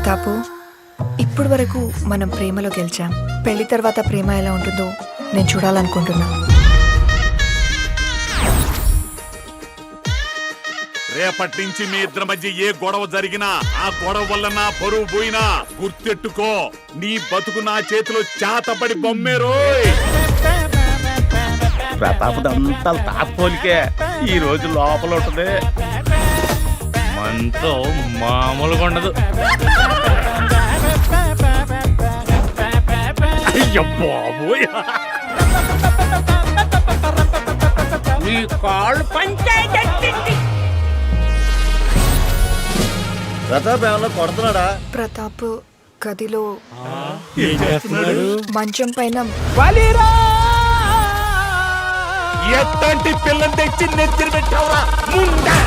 ప్రతాపు, ఇప్పుడు వరకు మనం ప్రేమలో గెలిచాం. పెళ్లి తర్వాత ప్రేమ ఎలా ఉంటుందో నేను చూడాలనుకుంటున్నా. రేపటి నుంచి మీ ఇద్దరి మధ్య ఏ గొడవ జరిగినా ఆ గొడవ వల్ల నా పరువు పోయినా గుర్తెట్టుకో, నీ బతుకు నా చేతిలో చేతపడి బొమ్మేరోయ్. ప్రతాపదంతా తాపోలికే ఈ రోజు లోపల ఉంటుంది, మనతో మామూలుగా ఉండదు. బాబోయ్, నీ కాళ్ళు పంచాయతీ. ప్రతాప్ ఏమన్నా కొడుతున్నాడా? ప్రతాప్ గదిలో మంచం పైన ఎట్లాంటి పిల్లని తెచ్చి నెత్తిన పెట్టావురా ముందా?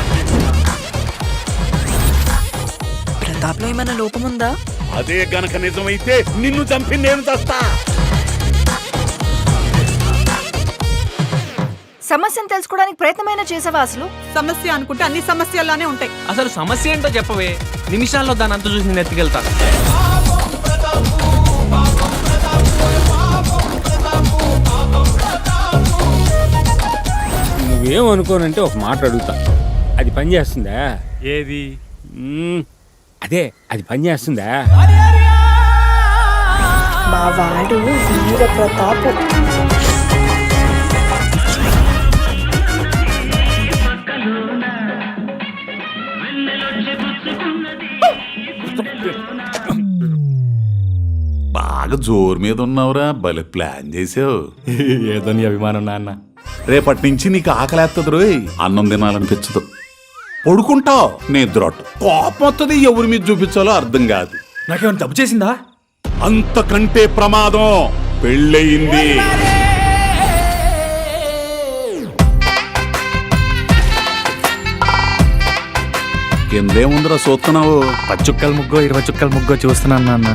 ప్రతాప్ లో ఏమైనా లోపం ఉందా? అదే గనక నిజమైతే నిన్ను చంపి నేను చస్తా. సమస్యను తెలుసుకోవడానికి ప్రయత్నమైనా చేసావా? అసలు సమస్య అనుకుంటే అన్ని సమస్యల్లానే ఉంటాయి. అసలు సమస్య ఏంటో చెప్పవే, నిమిషాల్లో దాని అంత చూసి నేను ఎత్తుకెళ్తా. నువ్వేమనుకోనంటే ఒక మాట అడుగుతా, అది పని చేస్తుందా? ఏది? అదే, అది పని చేస్తుందా? మా వాడు వీర ప్రతాప్. బాగా జోరు మీద ఉన్నావురా, భలే ప్లాన్ చేసావు. ఏదో నీ అభిమానం నాన్న. రేపటి నుంచి నీకు ఆకలేస్తుంది రోయ్, అన్నం తినాలనిపించదు. పడుకుంటావు, నిద్రొట్టు, కోపం వస్తుంది, ఎవరి మీద చూపించాలో అర్థం కాదు. నాకేమైనా తప్పు చేసిందా? అంతకంటే ప్రమాదం పెళ్ళయింది. కిందేముందిరా చూస్తున్నావు? 10 చుక్కల ముగ్గో 20 చుక్కల ముగ్గో చూస్తున్నాను నాన్న.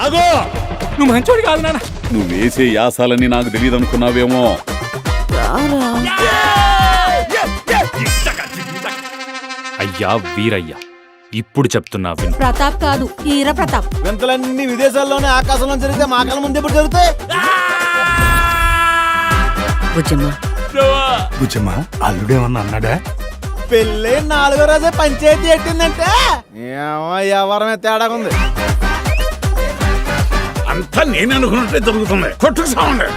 అగో, నువ్వు మంచోడు కాదు నాన్న. నువ్వు వేసే యాసాలని నాకు తెలియదు అనుకున్నావేమో. అయ్యా వీరయ్యా, ఇప్పుడు చెప్తున్నా విను. ప్రతాప్ కాదు, ఈర ప్రతాప్. వింతలన్నీ విదేశాల్లోనే ఆకాశంలో జరిగితే మా కళ్ళ ముందు ఎప్పుడు జరుగుతాయి? బుజ్జమ్మా, అల్లుడేమన్నా అన్నాడా? పెళ్ళి 4వ రోజే పంచాయతీ ఎట్టిందంటే ఎవరమే తేడాగా ఉంది. అంతా నేను అనుకున్నట్టే జరుగుతుంది. కొట్టుకు సావండి.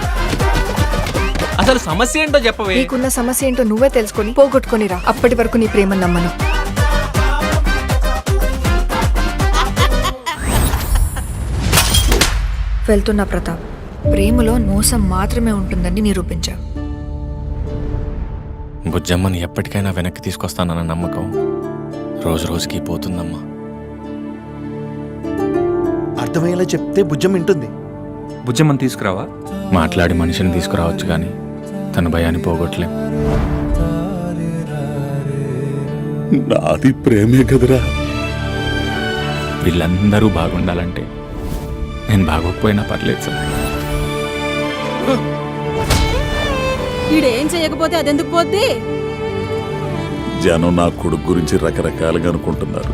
అసలు సమస్య ఏంటో చెప్పవే. నీకున్న సమస్య ఏంటో నువ్వే తెలుసుకొని పోగొట్టుకొనిరా. అప్పటి వరకు నీ ప్రేమ నమ్మను. వెళ్తున్నా ప్రతాప్. ప్రేమలో మోసం మాత్రమే ఉంటుందని నిరూపించావు. బుజ్జమ్మని ఎప్పటికైనా వెనక్కి తీసుకొస్తానన్న నమ్మకం రోజు రోజుకి పోతుందమ్మా. అర్థమయ్యేలా చెప్తే బుజ్జం వింటుంది. బుజ్జమ్మని తీసుకురావా? మాట్లాడి మనిషిని తీసుకురావచ్చు కానీ తన భయాన్ని పోగొట్టలేం. నాది ప్రేమే కదరా. వీళ్ళందరూ బాగుండాలంటే నేను బాగోకపోయినా పర్లేదు సార్. వీడేం చేయకపోతే అదెందుకు పోద్ది? జనం నా కొడుకు గురించి రకరకాలుగా అనుకుంటున్నారు.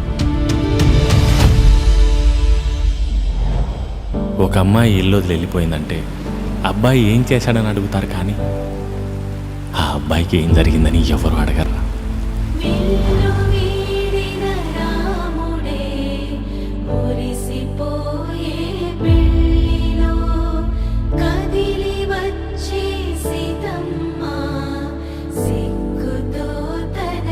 ఒక అమ్మాయి ఇల్లు వదిలి వెళ్ళిపోయిందంటే అబ్బాయి ఏం చేశాడని అడుగుతారు కానీ ఆ అబ్బాయికి ఏం జరిగిందని ఎవరు అడగరా. సిగ్గుతో తన